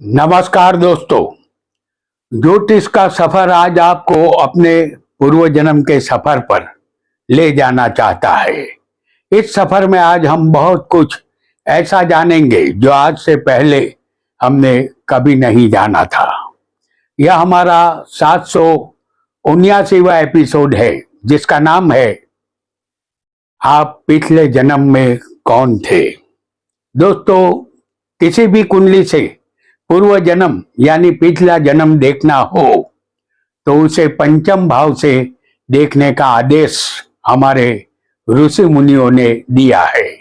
नमस्कार दोस्तों। ज्योतिष का सफर आज आपको अपने पूर्व जन्म के सफर पर ले जाना चाहता है। इस सफर में आज हम बहुत कुछ ऐसा जानेंगे जो आज से पहले हमने कभी नहीं जाना था। यह हमारा 779वां एपिसोड है जिसका नाम है आप पिछले जन्म में कौन थे। दोस्तों, किसी भी कुंडली से पूर्व जन्म यानी पिछला जन्म देखना हो तो उसे पंचम भाव से देखने का आदेश हमारे ऋषि मुनियों ने दिया है।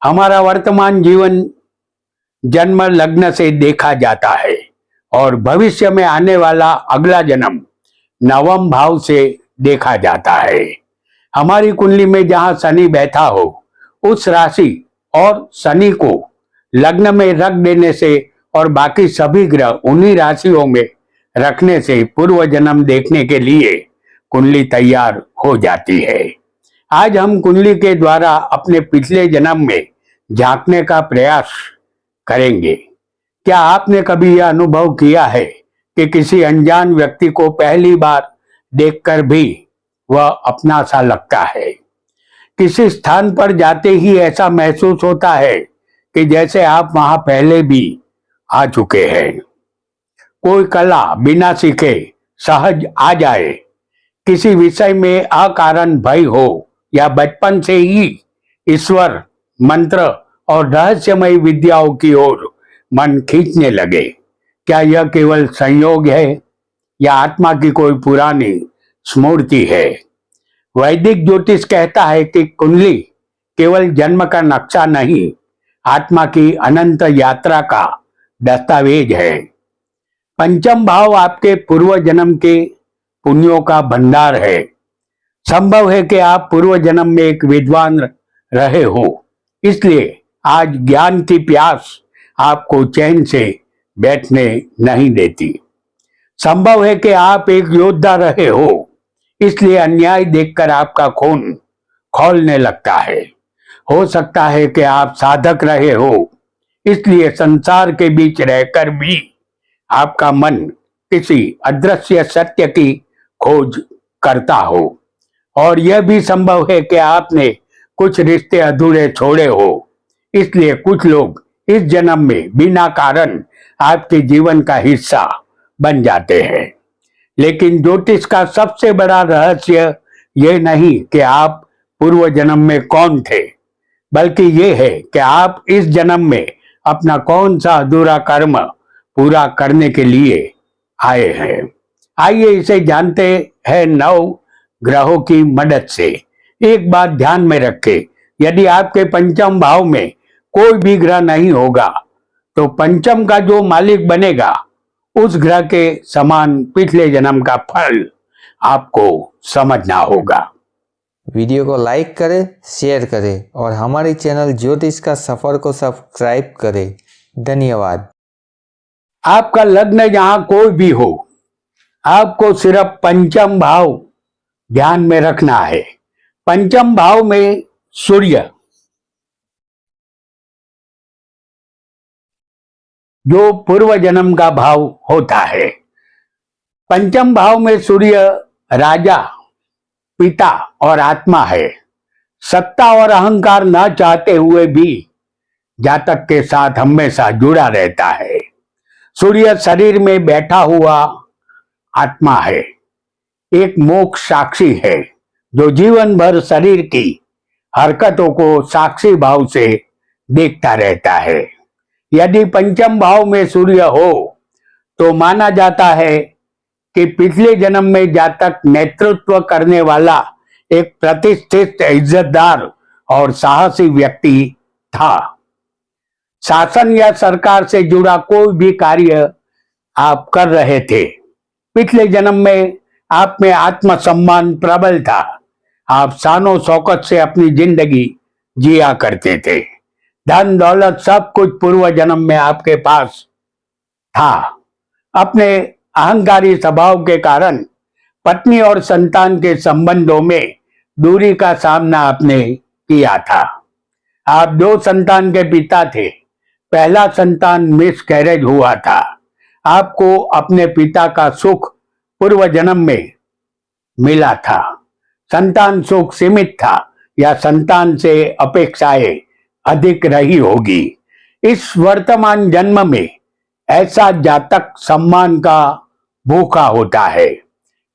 हमारा वर्तमान जीवन जन्म लग्न से देखा जाता है और भविष्य में आने वाला अगला जन्म नवम भाव से देखा जाता है। हमारी कुंडली में जहां शनि बैठा हो उस राशि और शनि को लग्न में रख देने से और बाकी सभी ग्रह उन्हीं राशियों में रखने से पूर्व जन्म देखने के लिए कुंडली तैयार हो जाती है। आज हम कुंडली के द्वारा अपने पिछले जन्म में झांकने का प्रयास करेंगे। क्या आपने कभी यह अनुभव किया है कि किसी अनजान व्यक्ति को पहली बार देखकर भी वह अपना सा लगता है? किसी स्थान पर जाते ही ऐसा महसूस होता है कि जैसे आप वहां पहले भी आ चुके हैं। कोई कला बिना सीखे सहज आ जाए, किसी विषय में अकारण भय हो या बचपन से ही ईश्वर मंत्र और रहस्यमय विद्याओं की ओर मन खींचने लगे। क्या यह केवल संयोग है या आत्मा की कोई पुरानी स्मृति है? वैदिक ज्योतिष कहता है कि कुंडली केवल जन्म का नक्शा नहीं, आत्मा की अनंत यात्रा का दस्तावेज है। पंचम भाव आपके पूर्व जन्म के पुण्यों का भंडार है। संभव है कि आप पूर्व जन्म में एक विद्वान रहे हो, इसलिए आज ज्ञान की प्यास आपको चैन से बैठने नहीं देती। संभव है कि आप एक योद्धा रहे हो, इसलिए अन्याय देखकर आपका खून खौलने लगता है। हो सकता है कि आप साधक रहे हो, इसलिए संसार के बीच रहकर भी आपका मन किसी अदृश्य सत्य की खोज करता हो। और यह भी संभव है कि आपने कुछ रिश्ते अधूरे छोड़े हो, इसलिए कुछ लोग इस जन्म में बिना कारण आपके जीवन का हिस्सा बन जाते हैं। लेकिन ज्योतिष का सबसे बड़ा रहस्य यह नहीं कि आप पूर्व जन्म में कौन थे, बल्कि यह है कि आप इस जन्म में अपना कौन सा अधूरा कर्म पूरा करने के लिए आए हैं। आइए इसे जानते हैं 9 ग्रहों की मदद से। एक बात ध्यान में रखें, यदि आपके पंचम भाव में कोई भी ग्रह नहीं होगा तो पंचम का जो मालिक बनेगा उस ग्रह के समान पिछले जन्म का फल आपको समझना होगा। वीडियो को लाइक करें, शेयर करें और हमारे चैनल ज्योतिष का सफर को सब्सक्राइब करें। धन्यवाद। आपका लग्न जहां कोई भी हो, आपको सिर्फ पंचम भाव ध्यान में रखना है। पंचम भाव में सूर्य जो पूर्व जन्म का भाव होता है। पंचम भाव में सूर्य राजा, पिता और आत्मा है। सत्ता और अहंकार न चाहते हुए भी जातक के साथ हमेशा जुड़ा रहता है। सूर्य शरीर में बैठा हुआ आत्मा है, एक मोक्ष साक्षी है जो जीवन भर शरीर की हरकतों को साक्षी भाव से देखता रहता है। यदि पंचम भाव में सूर्य हो तो माना जाता है कि पिछले जन्म में जातक नेतृत्व करने वाला एक प्रतिष्ठित, इज्जतदार और साहसी व्यक्ति था। शासन या सरकार से जुड़ा कोई भी कार्य आप कर रहे थे। पिछले जन्म में आप में आत्मसम्मान प्रबल था। आप शानो शौकत से अपनी जिंदगी जिया करते थे। धन दौलत सब कुछ पूर्व जन्म में आपके पास था। अपने अहंकारी स्वभाव के कारण पत्नी और संतान के संबंधों में दूरी का सामना आपने किया था। आप 2 संतान के पिता थे, पहला संतान मिसकैरेज हुआ था। आपको अपने पिता का सुख पूर्व जन्म में मिला था। संतान सुख सीमित था या संतान से अपेक्षाएं अधिक रही होगी। इस वर्तमान जन्म में ऐसा जातक सम्मान का भूखा होता है।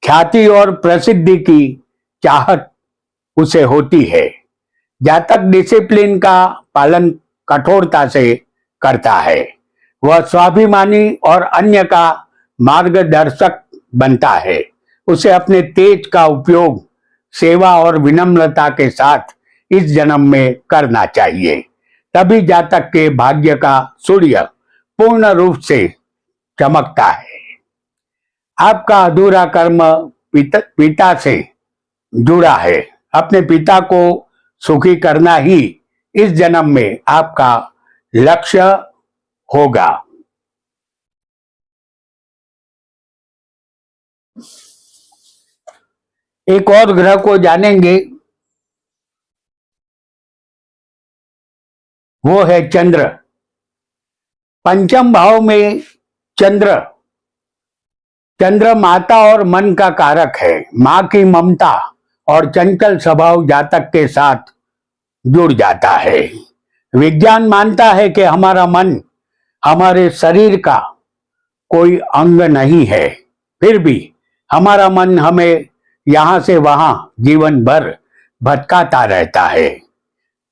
ख्याति और प्रसिद्धि की चाहत उसे होती है। जातक डिसिप्लिन का पालन कठोरता से करता है। वह स्वाभिमानी और अन्य का मार्गदर्शक बनता है। उसे अपने तेज का उपयोग सेवा और विनम्रता के साथ इस जन्म में करना चाहिए। तभी जातक के भाग्य का सूर्य पूर्ण रूप से चमकता है। आपका अधूरा कर्म पिता से जुड़ा है। अपने पिता को सुखी करना ही इस जन्म में आपका लक्ष्य होगा। एक और ग्रह को जानेंगे, वो है चंद्र। पंचम भाव में चंद्र माता और मन का कारक है। मां की ममता और चंचल स्वभाव जातक के साथ जुड़ जाता है। विज्ञान मानता है कि हमारा मन हमारे शरीर का कोई अंग नहीं है, फिर भी हमारा मन हमें यहां से वहां जीवन भर भटकाता रहता है।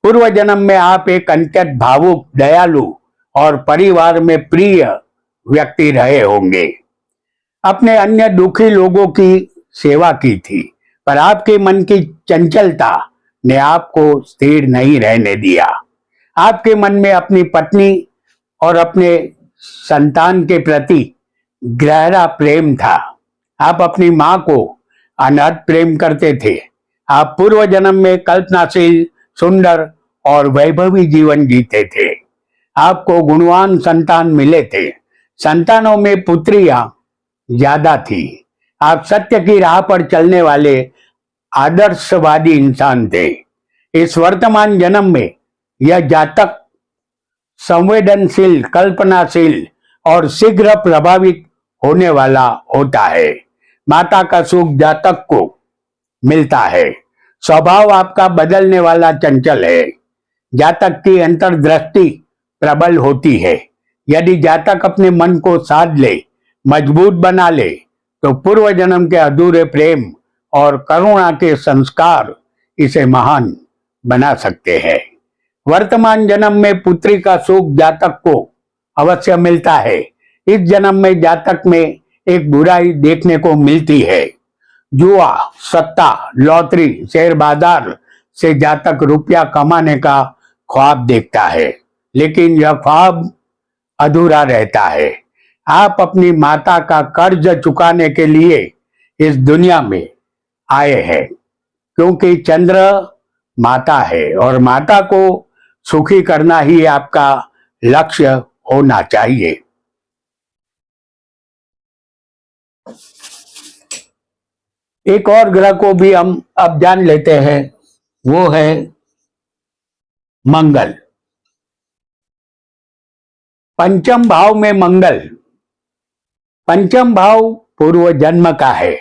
पूर्व जन्म में आप एक अत्यंत भावुक, दयालु और परिवार में प्रिय व्यक्ति रहे होंगे। अपने अन्य दुखी लोगों की सेवा की थी, पर आपके मन की चंचलता ने आपको स्थिर नहीं रहने दिया। आपके मन में अपनी पत्नी और अपने संतान के प्रति गहरा प्रेम था। आप अपनी मां को अनहद प्रेम करते थे। आप पूर्व जन्म में कल्पनाशील, सुंदर और वैभवी जीवन जीते थे। आपको गुणवान संतान मिले थे। संतानों में पुत्रियां ज्यादा थी। आप सत्य की राह पर चलने वाले आदर्शवादी इंसान थे। इस वर्तमान जन्म में यह जातक संवेदनशील, कल्पनाशील और शीघ्र प्रभावित होने वाला होता है। माता का सुख जातक को मिलता है। स्वभाव आपका बदलने वाला चंचल है। जातक की अंतर्दृष्टि प्रबल होती है। यदि जातक अपने मन को साध ले, मजबूत बना ले, तो पूर्व जन्म के अधूरे प्रेम और करुणा के संस्कार इसे महान बना सकते हैं। वर्तमान जन्म में पुत्री का सुख जातक को अवश्य मिलता है। इस जन्म में जातक में एक बुराई देखने को मिलती है। जुआ, सट्टा, लॉटरी, शेयर बाजार से जातक रुपया कमाने का ख्वाब देखता है, लेकिन यह ख्वाब अधूरा रहता है। आप अपनी माता का कर्ज चुकाने के लिए इस दुनिया में आए हैं, क्योंकि चंद्र माता है और माता को सुखी करना ही आपका लक्ष्य होना चाहिए। एक और ग्रह को भी हम अब जान लेते हैं, वो है मंगल। पंचम भाव में मंगल। पंचम भाव पूर्व जन्म का है,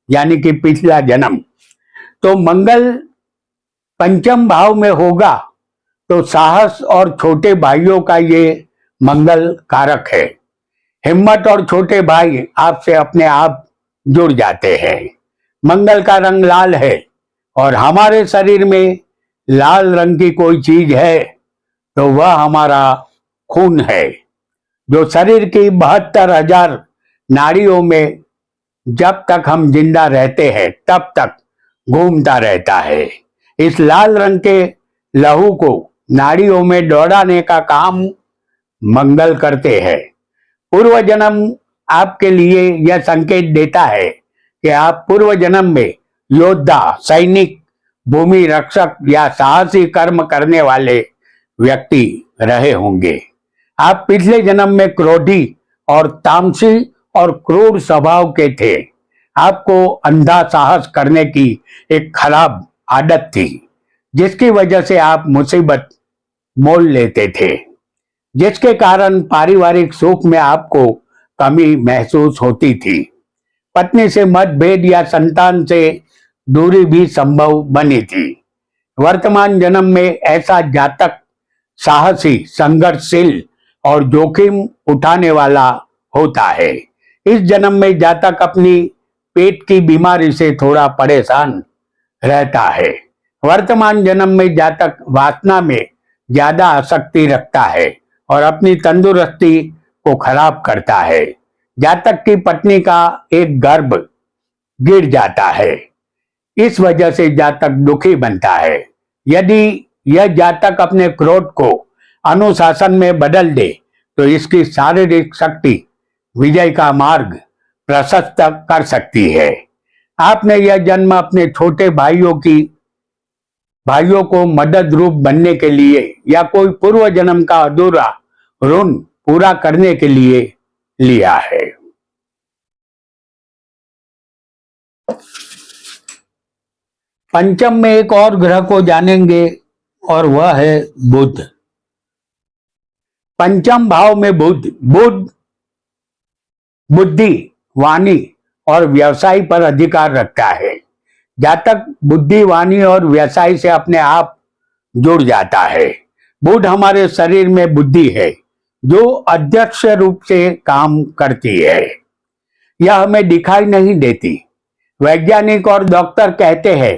यानी कि पिछला जन्म। तो मंगल पंचम भाव में होगा तो साहस और छोटे भाइयों का ये मंगल कारक है। हिम्मत और छोटे भाई आपसे अपने आप जुड़ जाते हैं। मंगल का रंग लाल है और हमारे शरीर में लाल रंग की कोई चीज है तो वह हमारा खून है, जो शरीर की 72,000 नाड़ियों में जब तक हम जिंदा रहते हैं तब तक घूमता रहता है। इस लाल रंग के लहू को नाड़ियों में दौड़ाने का काम मंगल करते हैं। पूर्व जन्म आपके लिए यह संकेत देता है कि आप पूर्व जन्म में योद्धा, सैनिक, भूमि रक्षक या साहसी कर्म करने वाले व्यक्ति रहे होंगे। आप पिछले जन्म में क्रोधी और तामसी और क्रूर स्वभाव के थे। आपको अंधा साहस करने की एक खराब आदत थी, जिसकी वजह से आप मुसीबत मोल लेते थे। जिसके कारण पारिवारिक सुख में आपको कमी महसूस होती थी। पत्नी से मतभेद या संतान से दूरी भी संभव बनी थी। वर्तमान जन्म में ऐसा जातक साहसी, संघर्षशील और जोखिम उठाने वाला होता है। इस जन्म में जातक अपनी पेट की बीमारी से थोड़ा परेशान रहता है। वर्तमान जन्म में जातक वासना में ज्यादा आसक्ति रखता है और अपनी तंदुरुस्ती को खराब करता है। जातक की पत्नी का एक गर्भ गिर जाता है, इस वजह से जातक दुखी बनता है। यदि यह जातक अपने क्रोध को अनुशासन में बदल दे तो इसकी शारीरिक शक्ति विजय का मार्ग प्रशस्त कर सकती है। आपने यह जन्म अपने छोटे भाइयों को मदद रूप बनने के लिए या कोई पूर्व जन्म का अधूरा ऋण पूरा करने के लिए लिया है। पंचम में एक और ग्रह को जानेंगे और वह है बुध। पंचम भाव में बुध बुद्धि, वाणी और व्यवसाय पर अधिकार रखता है। जातक बुद्धि, वाणी और व्यवसाय से अपने आप जुड़ जाता है। बुध हमारे शरीर में बुद्धि है जो अध्यक्ष रूप से काम करती है। यह हमें दिखाई नहीं देती। वैज्ञानिक और डॉक्टर कहते हैं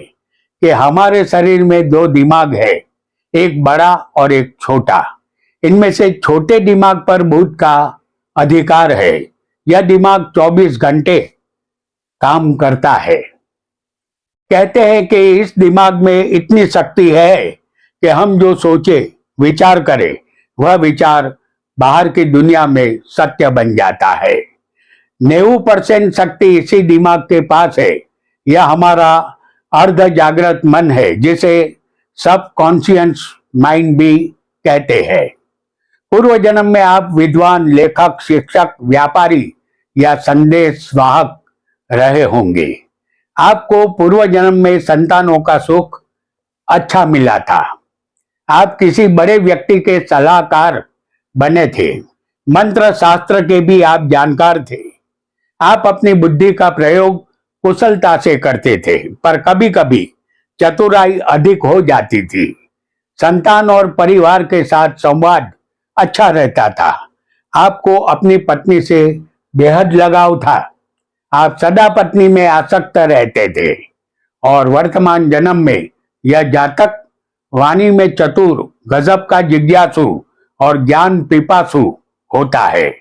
कि हमारे शरीर में दो दिमाग है, एक बड़ा और एक छोटा। इनमें से छोटे दिमाग पर बुध का अधिकार है। यह दिमाग 24 घंटे काम करता है। कहते हैं कि इस दिमाग में इतनी शक्ति है कि हम जो सोचे, विचार करें, वह विचार बाहर की दुनिया में सत्य बन जाता है। 90% शक्ति इसी दिमाग के पास है। यह हमारा अर्ध जागृत मन है, जिसे सब कॉन्शियस माइंड भी कहते हैं। पूर्व जन्म में आप विद्वान, लेखक, शिक्षक, व्यापारी या संदेश वाहक रहे होंगे। आपको पूर्व जन्म में संतानों का सुख अच्छा मिला था। आप किसी बड़े व्यक्ति के सलाहकार बने थे। मंत्र शास्त्र के भी आप जानकार थे। आप अपनी बुद्धि का प्रयोग कुशलता से करते थे, पर कभी कभी चतुराई अधिक हो जाती थी। संतान और परिवार के साथ संवाद अच्छा रहता था। आपको अपनी पत्नी से बेहद लगाव था। आप सदा पत्नी में आसक्त रहते थे। और वर्तमान जन्म में यह जातक वाणी में चतुर, गजब का जिज्ञासु और ज्ञान पिपासु होता है।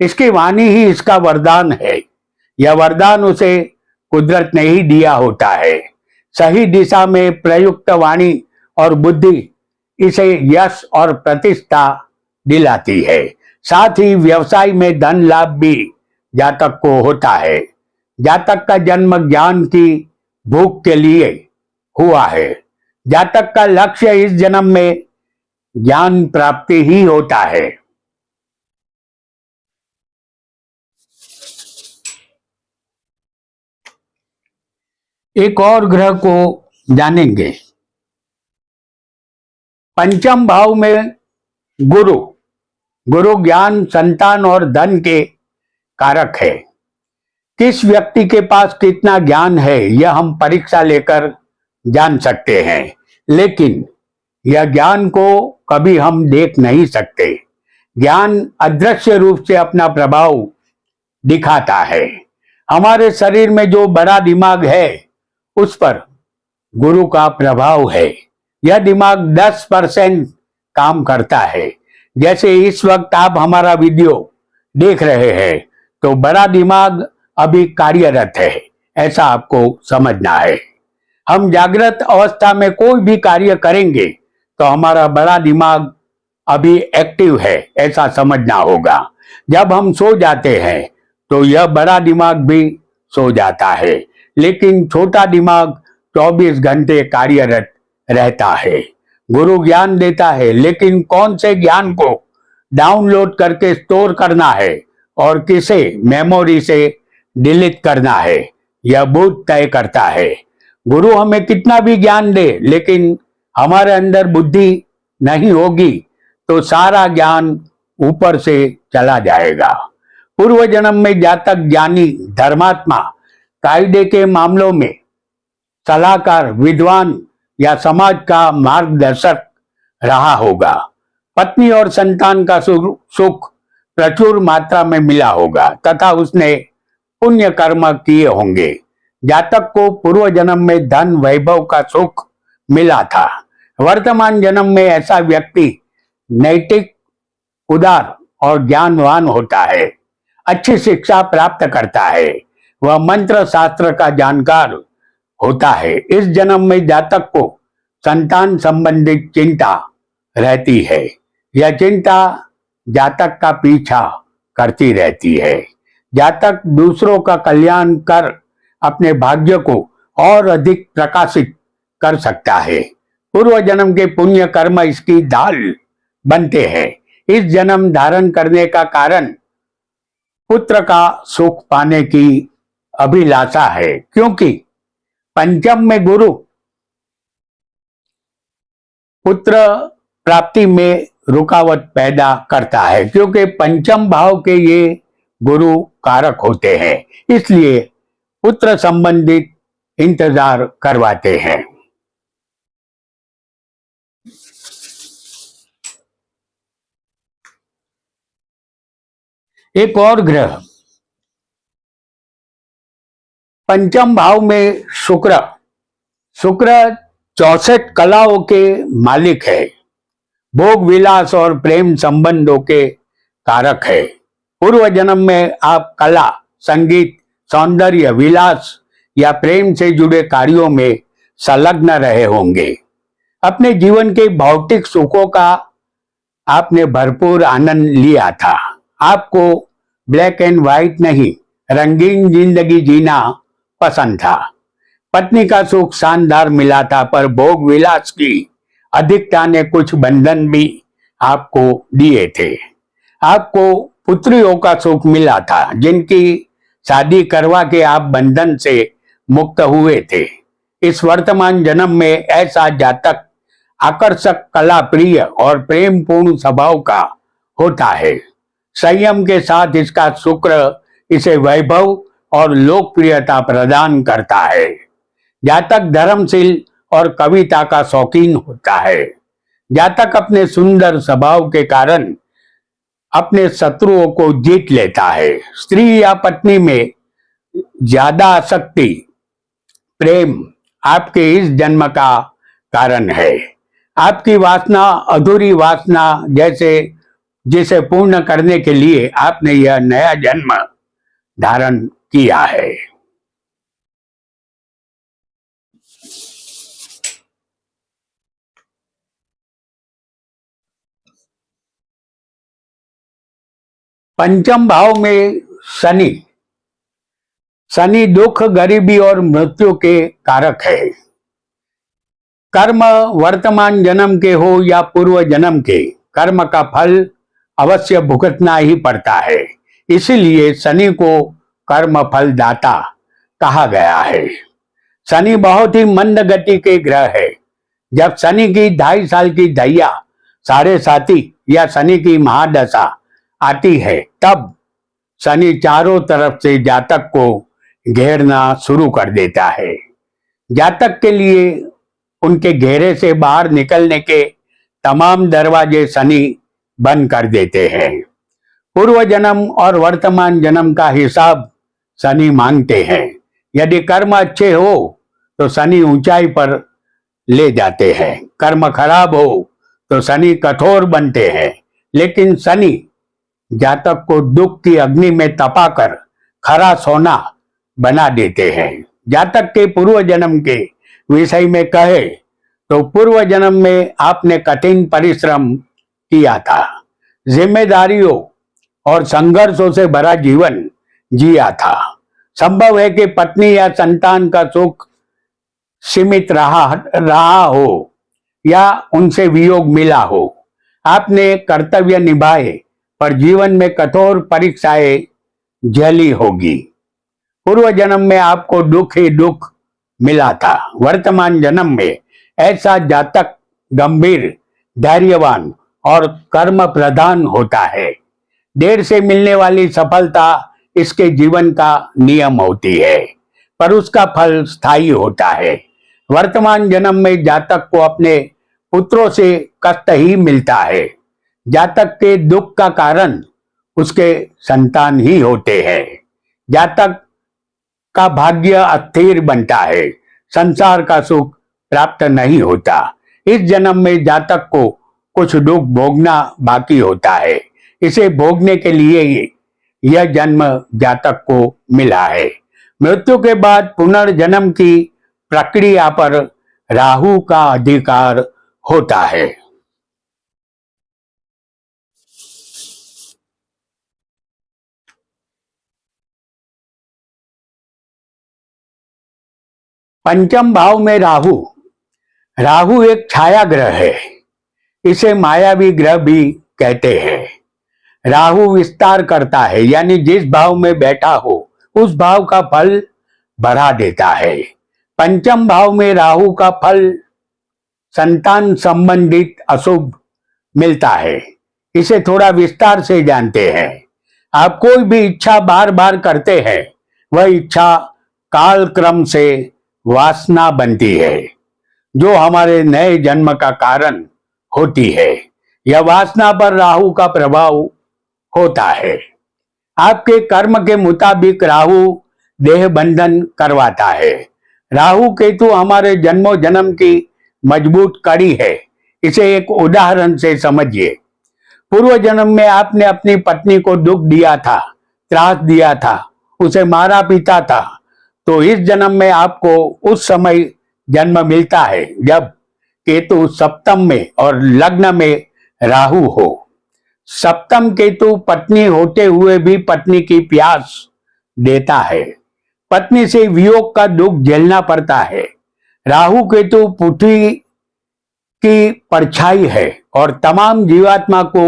इसकी वाणी ही इसका वरदान है। यह वरदान उसे कुदरत ने ही दिया होता है। सही दिशा में प्रयुक्त वाणी और बुद्धि इसे यश और प्रतिष्ठा दिलाती है। साथ ही व्यवसाय में धन लाभ भी जातक को होता है। जातक का जन्म ज्ञान की भूख के लिए हुआ है। जातक का लक्ष्य इस जन्म में ज्ञान प्राप्ति ही होता है। एक और ग्रह को जानेंगे। पंचम भाव में गुरु ज्ञान, संतान और धन के कारक है। किस व्यक्ति के पास कितना ज्ञान है यह हम परीक्षा लेकर जान सकते हैं, लेकिन यह ज्ञान को कभी हम देख नहीं सकते। ज्ञान अदृश्य रूप से अपना प्रभाव दिखाता है। हमारे शरीर में जो बड़ा दिमाग है उस पर गुरु का प्रभाव है। यह दिमाग 10% काम करता है। जैसे इस वक्त आप हमारा वीडियो देख रहे हैं तो बड़ा दिमाग अभी कार्यरत है, ऐसा आपको समझना है। हम जागृत अवस्था में कोई भी कार्य करेंगे तो हमारा बड़ा दिमाग अभी एक्टिव है, ऐसा समझना होगा। जब हम सो जाते हैं तो यह बड़ा दिमाग भी सो जाता है, लेकिन छोटा दिमाग 24 घंटे कार्यरत रहता है। गुरु ज्ञान देता है, लेकिन कौन से ज्ञान को डाउनलोड करके स्टोर करना है और किसे मेमोरी से डिलीट करना है, यह बुद्ध तय करता है। गुरु हमें कितना भी ज्ञान दे, लेकिन हमारे अंदर बुद्धि नहीं होगी तो सारा ज्ञान ऊपर से चला जाएगा। पूर्व जन्म में जातक ज्ञानी, धर्मात्मा, कायदे के मामलों में सलाहकार, विद्वान या समाज का मार्गदर्शक रहा होगा। पत्नी और संतान का सुख प्रचुर मात्रा में मिला होगा तथा उसने पुण्य कर्म किए होंगे। जातक को पूर्व जन्म में धन वैभव का सुख मिला था। वर्तमान जन्म में ऐसा व्यक्ति नैतिक, उदार और ज्ञानवान होता है, अच्छी शिक्षा प्राप्त करता है, वह मंत्र शास्त्र का जानकार होता है। इस जन्म में जातक को संतान संबंधित चिंता रहती है। यह चिंता जातक का पीछा करती रहती है। जातक दूसरों का कल्याण कर अपने भाग्य को और अधिक प्रकाशित कर सकता है। पूर्व जन्म के पुण्य कर्म इसकी ढाल बनते हैं। इस जन्म धारण करने का कारण पुत्र का सुख पाने की अभिलाषा है, क्योंकि पंचम में गुरु पुत्र प्राप्ति में रुकावट पैदा करता है, क्योंकि पंचम भाव के ये गुरु कारक होते हैं, इसलिए पुत्र संबंधित इंतजार करवाते हैं। एक और ग्रह पंचम भाव में शुक्र 64 कलाओं के मालिक है, भोग विलास और प्रेम संबंधों के कारक है। पूर्व जन्म में आप कला, संगीत, सौंदर्य, विलास या प्रेम से जुड़े कार्यों में संलग्न रहे होंगे। अपने जीवन के भौतिक सुखों का आपने भरपूर आनंद लिया था। आपको ब्लैक एंड व्हाइट नहीं, रंगीन जिंदगी जीना पसंद था। पत्नी का सुख शानदार मिला था, पर भोग विलास की अधिकता ने कुछ बंधन भी आपको दिए थे। आपको पुत्रियों का सुख मिला था, जिनकी शादी करवा के आप बंधन से मुक्त हुए थे। इस वर्तमान जन्म में ऐसा जातक आकर्षक, कला प्रिय और प्रेम पूर्ण स्वभाव का होता है। संयम के साथ इसका शुक्र इसे वैभव और लोकप्रियता प्रदान करता है। जातक धर्मशील और कविता का शौकीन होता है। जातक अपने सुंदर स्वभाव के कारण अपने शत्रुओं को जीत लेता है। स्त्री या पत्नी में ज्यादा आसक्ति, प्रेम आपके इस जन्म का कारण है। आपकी वासना, अधूरी वासना जिसे पूर्ण करने के लिए आपने यह नया जन्म धारण किया है। पंचम भाव में शनि दुख, गरीबी और मृत्यु के कारक है। कर्म वर्तमान जन्म के हो या पूर्व जन्म के, कर्म का फल अवश्य भुगतना ही पड़ता है। इसीलिए शनि को कर्म फल दाता कहा गया है। शनि बहुत ही मंद गति के ग्रह है। जब शनि की 2.5 साल की दैया, साढ़े साथी या शनि की महादशा आती है, तब शनि चारों तरफ से जातक को घेरना शुरू कर देता है। जातक के लिए उनके घेरे से बाहर निकलने के तमाम दरवाजे शनि बंद कर देते हैं। पूर्व जन्म और वर्तमान जन्म का हिसाब शनि मांगते हैं। यदि कर्म अच्छे हो तो शनि ऊंचाई पर ले जाते हैं, कर्म खराब हो तो शनि कठोर बनते हैं। लेकिन शनि जातक को दुख की अग्नि में तपाकर खरा सोना बना देते हैं। जातक के पूर्व जन्म के विषय में कहे तो पूर्व जन्म में आपने कठिन परिश्रम किया था, जिम्मेदारियों और संघर्षों से भरा जीवन जिया था। संभव है कि पत्नी या संतान का सुख सीमित रहा हो या उनसे वियोग मिला हो। आपने कर्तव्य निभाए, पर जीवन में कठोर परीक्षाएं झेली होगी। पूर्व जन्म में आपको दुख ही दुख मिला था। वर्तमान जन्म में ऐसा जातक गंभीर, धैर्यवान और कर्म प्रधान होता है। देर से मिलने वाली सफलता इसके जीवन का नियम होती है, पर उसका फल स्थायी होता है। वर्तमान जन्म में जातक को अपने पुत्रों से कष्ट ही मिलता है। जातक के दुख का कारण उसके संतान ही होते हैं। जातक का भाग्य अस्थिर बनता है, संसार का सुख प्राप्त नहीं होता। इस जन्म में जातक को कुछ दुख भोगना बाकी होता है। इसे भोगने के लिए यह जन्म जातक को मिला है। मृत्यु के बाद पुनर्जन्म की प्रक्रिया पर राहु का अधिकार होता है। पंचम भाव में राहु राहु एक छाया ग्रह है। इसे मायावी ग्रह भी कहते हैं। राहु विस्तार करता है, यानी जिस भाव में बैठा हो उस भाव का फल बढ़ा देता है। पंचम भाव में राहु का फल संतान संबंधित अशुभ मिलता है। इसे थोड़ा विस्तार से जानते हैं। आप कोई भी इच्छा बार बार करते हैं, वह इच्छा काल क्रम से वासना बनती है, जो हमारे नए जन्म का कारण होती है। यह वासना पर राहु का प्रभाव होता है। आपके कर्म के मुताबिक राहु देह बंधन करवाता है। राहु केतु हमारे जन्मों जन्म की मजबूत कड़ी है। इसे एक उदाहरण से समझिए। पूर्व जन्म में आपने अपनी पत्नी को दुख दिया था, त्रास दिया था, उसे मारा पीटा था, तो इस जन्म में आपको उस समय जन्म मिलता है जब केतु सप्तम में और लग्न में राहु हो। सप्तम केतु पत्नी होते हुए भी पत्नी की प्यास देता है। पत्नी से वियोग का दुख झेलना पड़ता है। राहु केतु पृथ्वी की परछाई है और तमाम जीवात्मा को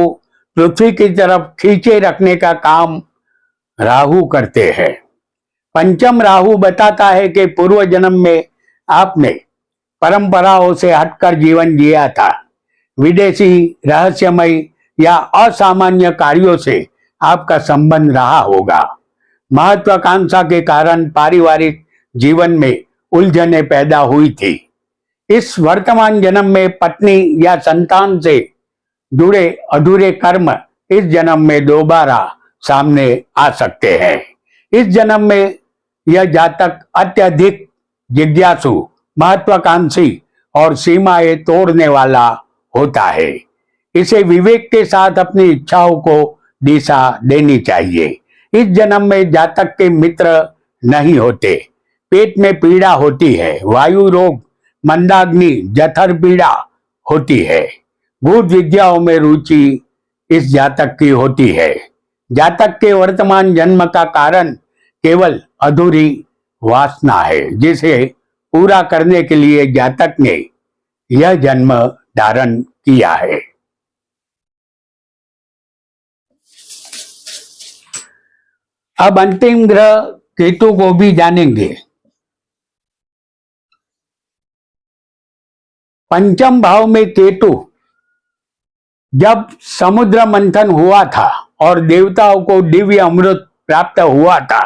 पृथ्वी की तरफ खींचे रखने का काम राहु करते हैं। पंचम राहु बताता है कि पूर्व जन्म में आपने परंपराओं से हटकर जीवन जिया था। विदेशी, रहस्यमय या असामान्य कार्यों से आपका संबंध रहा होगा। महत्वाकांक्षा के कारण पारिवारिक जीवन में उलझनें पैदा हुई थी। इस वर्तमान जन्म में पत्नी या संतान से जुड़े अधूरे कर्म इस जन्म में दोबारा सामने आ सकते हैं। इस जन्म में यह जातक अत्यधिक जिज्ञासु, महत्वाकांक्षी और सीमाएं तोड़ने वाला होता है। इसे विवेक के साथ अपनी इच्छाओं को दिशा देनी चाहिए। इस जन्म में जातक के मित्र नहीं होते। पेट में पीड़ा होती है, वायु रोग, मंदाग्नि, जठर पीड़ा होती है। भूत विद्याओं में रुचि इस जातक की होती है। जातक के वर्तमान जन्म का कारण केवल अधूरी वासना है, जिसे पूरा करने के लिए जातक ने यह जन्म धारण किया है। अब अंतिम ग्रह केतु को भी जानेंगे। पंचम भाव में केतु जब समुद्र मंथन हुआ था और देवताओं को दिव्य अमृत प्राप्त हुआ था,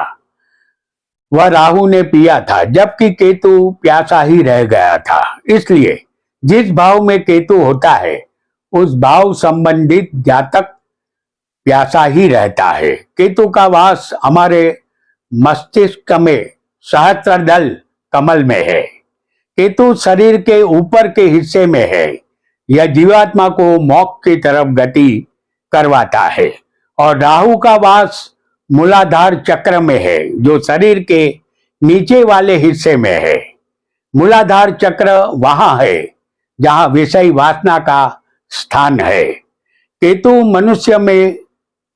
वह राहु ने पिया था, जबकि केतु प्यासा ही रह गया था। इसलिए जिस भाव में केतु होता है उस भाव संबंधित जातक प्यासा ही रहता है। केतु का वास हमारे मस्तिष्क में सहस्त्रदल कमल में है। केतु शरीर के ऊपर के हिस्से में है। यह जीवात्मा को मोक्ष की तरफ गति करवाता है। और राहु का वास मूलाधार चक्र में है, जो शरीर के नीचे वाले हिस्से में है। मूलाधार चक्र वहां है जहां विषय वासना का स्थान है। केतु मनुष्य में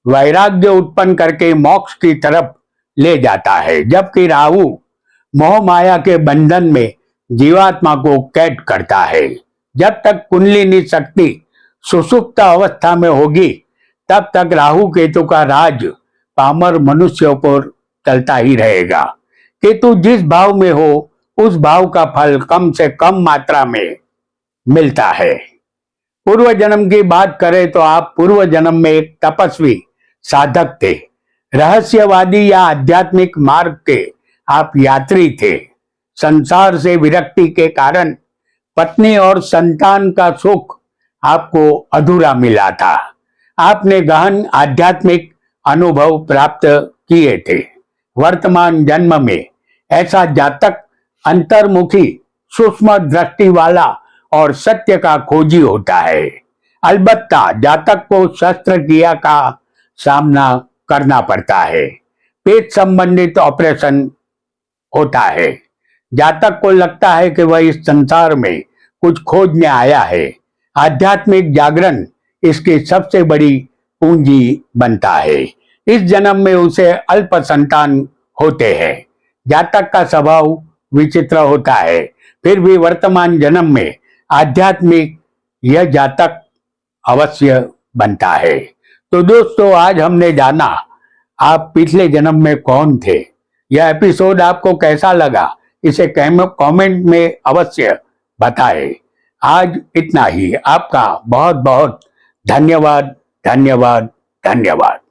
वैराग्य उत्पन्न करके मोक्ष की तरफ ले जाता है, जबकि राहु मोह माया के बंधन में जीवात्मा को कैद करता है। जब तक कुंडलिनी शक्ति सुषुप्त अवस्था में होगी, तब तक राहु केतु का राज पामर मनुष्यों पर चलता ही रहेगा। केतु जिस भाव में हो उस भाव का फल कम से कम मात्रा में मिलता है। पूर्व जन्म की बात करें तो आप पूर्व जन्म में एक तपस्वी साधक थे, रहस्यवादी या आध्यात्मिक मार्ग के आप यात्री थे। संसार से विरक्ति के कारण पत्नी और संतान का सुख आपको अधूरा मिला था। आपने गहन आध्यात्मिक अनुभव प्राप्त किए थे। वर्तमान जन्म में ऐसा जातक अंतर्मुखी, सूक्ष्म दृष्टि वाला और सत्य का खोजी होता है। अलबत्ता जातक को शस्त्रक्रिया का सामना करना पड़ता है। पेट संबंधित ऑपरेशन होता है। जातक को लगता है कि वह इस संसार में कुछ खोजने आया है। आध्यात्मिक जागरण इसकी सबसे बड़ी पूंजी बनता है। इस जन्म में उसे अल्प संतान होते हैं। जातक का स्वभाव विचित्र होता है, फिर भी वर्तमान जन्म में आध्यात्मिक यह जातक अवश्य बनता है। तो दोस्तों, आज हमने जाना आप पिछले जन्म में कौन थे। यह एपिसोड आपको कैसा लगा इसे कमेंट में अवश्य बताएं। आज इतना ही। आपका बहुत बहुत धन्यवाद, धन्यवाद, धन्यवाद।